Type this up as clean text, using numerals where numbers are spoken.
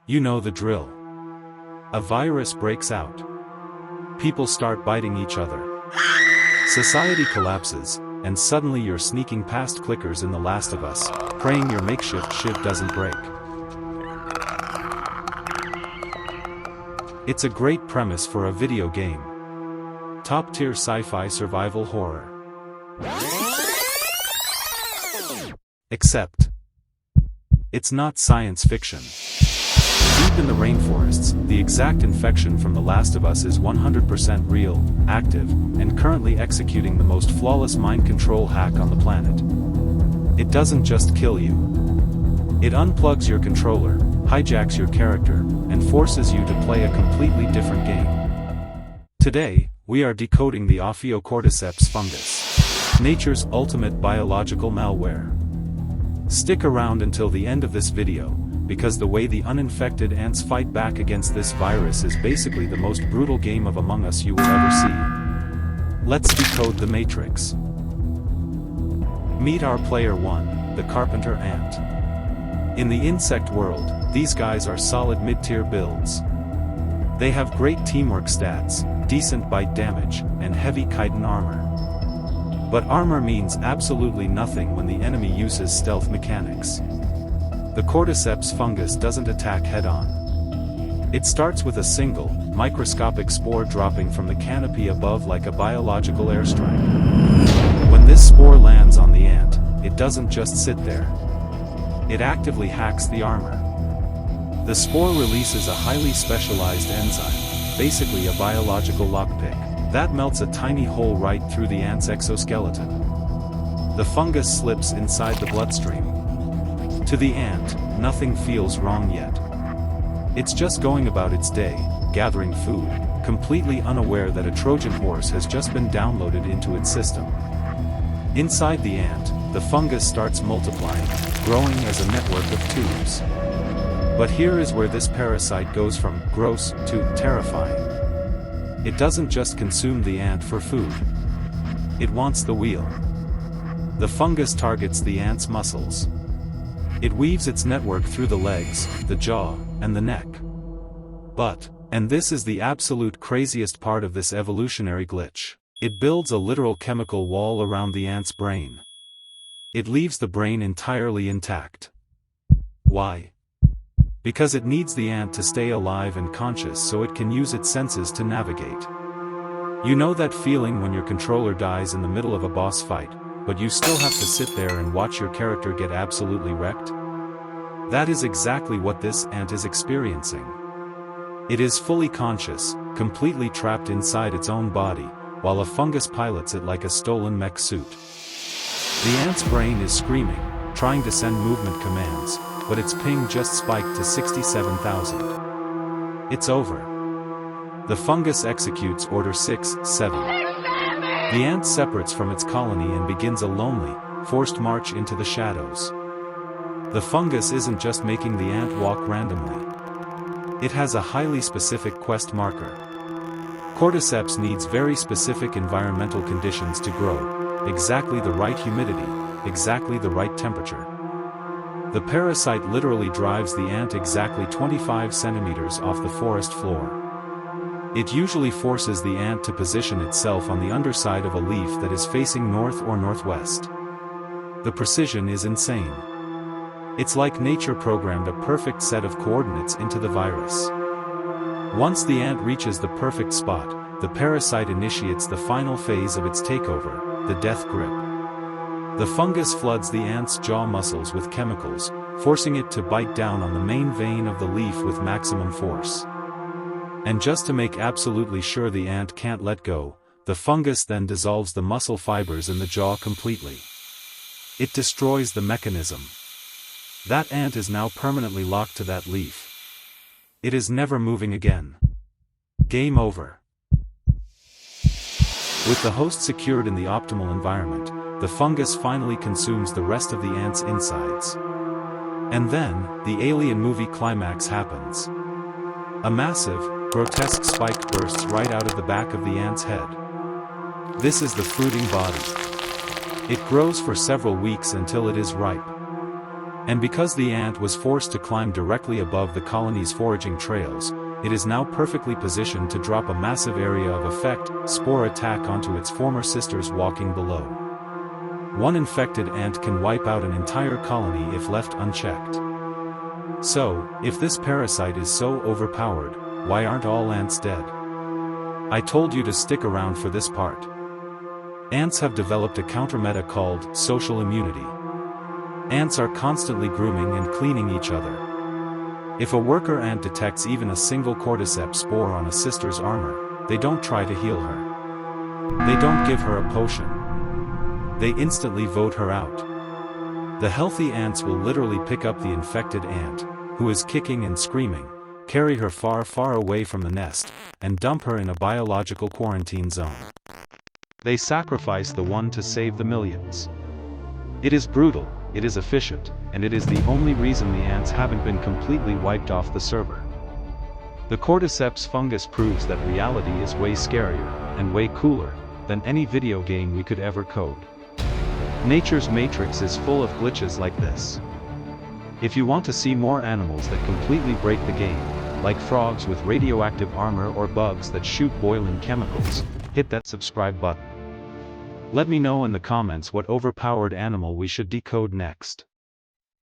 You know the drill. A virus breaks out. People start biting each other. Society collapses, and suddenly you're sneaking past clickers in The Last of Us, praying your makeshift shiv doesn't break. It's a great premise for a video game. Top-tier sci-fi survival horror. Except, it's not science fiction. Deep in the rainforests, the exact infection from The Last of Us is 100% real, active, and currently executing the most flawless mind control hack on the planet. It doesn't just kill you. It unplugs your controller, hijacks your character, and forces you to play a completely different game. Today, we are decoding the Ophiocordyceps fungus, nature's ultimate biological malware. Stick around until the end of this video, because the way the uninfected ants fight back against this virus is basically the most brutal game of Among Us you will ever see. Let's decode the Matrix. Meet our player 1, the carpenter ant. In the insect world, these guys are solid mid-tier builds. They have great teamwork stats, decent bite damage, and heavy chitin armor. But armor means absolutely nothing when the enemy uses stealth mechanics. The cordyceps fungus doesn't attack head-on. It starts with a single, microscopic spore dropping from the canopy above like a biological airstrike. When this spore lands on the ant, it doesn't just sit there. It actively hacks the armor. The spore releases a highly specialized enzyme, basically a biological lockpick, that melts a tiny hole right through the ant's exoskeleton. The fungus slips inside the bloodstream. To the ant, nothing feels wrong yet. It's just going about its day, gathering food, completely unaware that a Trojan horse has just been downloaded into its system. Inside the ant, the fungus starts multiplying, growing as a network of tubes. But here is where this parasite goes from gross to terrifying. It doesn't just consume the ant for food. It wants the wheel. The fungus targets the ant's muscles. It weaves its network through the legs, the jaw, and the neck. But, and this is the absolute craziest part of this evolutionary glitch, it builds a literal chemical wall around the ant's brain. It leaves the brain entirely intact. Why? Because it needs the ant to stay alive and conscious so it can use its senses to navigate. You know that feeling when your controller dies in the middle of a boss fight, but you still have to sit there and watch your character get absolutely wrecked? That is exactly what this ant is experiencing. It is fully conscious, completely trapped inside its own body, while a fungus pilots it like a stolen mech suit. The ant's brain is screaming, trying to send movement commands, but its ping just spiked to 67,000. It's over. The fungus executes Order 6-7. The ant separates from its colony and begins a lonely, forced march into the shadows. The fungus isn't just making the ant walk randomly. It has a highly specific quest marker. Cordyceps needs very specific environmental conditions to grow, exactly the right humidity, exactly the right temperature. The parasite literally drives the ant exactly 25 centimeters off the forest floor. It usually forces the ant to position itself on the underside of a leaf that is facing north or northwest. The precision is insane. It's like nature programmed a perfect set of coordinates into the virus. Once the ant reaches the perfect spot, the parasite initiates the final phase of its takeover, the death grip. The fungus floods the ant's jaw muscles with chemicals, forcing it to bite down on the main vein of the leaf with maximum force. And just to make absolutely sure the ant can't let go, the fungus then dissolves the muscle fibers in the jaw completely. It destroys the mechanism. That ant is now permanently locked to that leaf. It is never moving again. Game over. With the host secured in the optimal environment, the fungus finally consumes the rest of the ant's insides. And then, the alien movie climax happens. A massive, grotesque spike bursts right out of the back of the ant's head. This is the fruiting body. It grows for several weeks until it is ripe. And because the ant was forced to climb directly above the colony's foraging trails, it is now perfectly positioned to drop a massive area of effect, spore attack onto its former sisters walking below. One infected ant can wipe out an entire colony if left unchecked. So, if this parasite is so overpowered, why aren't all ants dead? I told you to stick around for this part. Ants have developed a countermeta called social immunity. Ants are constantly grooming and cleaning each other. If a worker ant detects even a single cordyceps spore on a sister's armor, they don't try to heal her. They don't give her a potion. They instantly vote her out. The healthy ants will literally pick up the infected ant, who is kicking and screaming, carry her far, far away from the nest, and dump her in a biological quarantine zone. They sacrifice the one to save the millions. It is brutal, it is efficient, and it is the only reason the ants haven't been completely wiped off the server. The cordyceps fungus proves that reality is way scarier, and way cooler, than any video game we could ever code. Nature's matrix is full of glitches like this. If you want to see more animals that completely break the game, like frogs with radioactive armor or bugs that shoot boiling chemicals, hit that subscribe button. Let me know in the comments what overpowered animal we should decode next.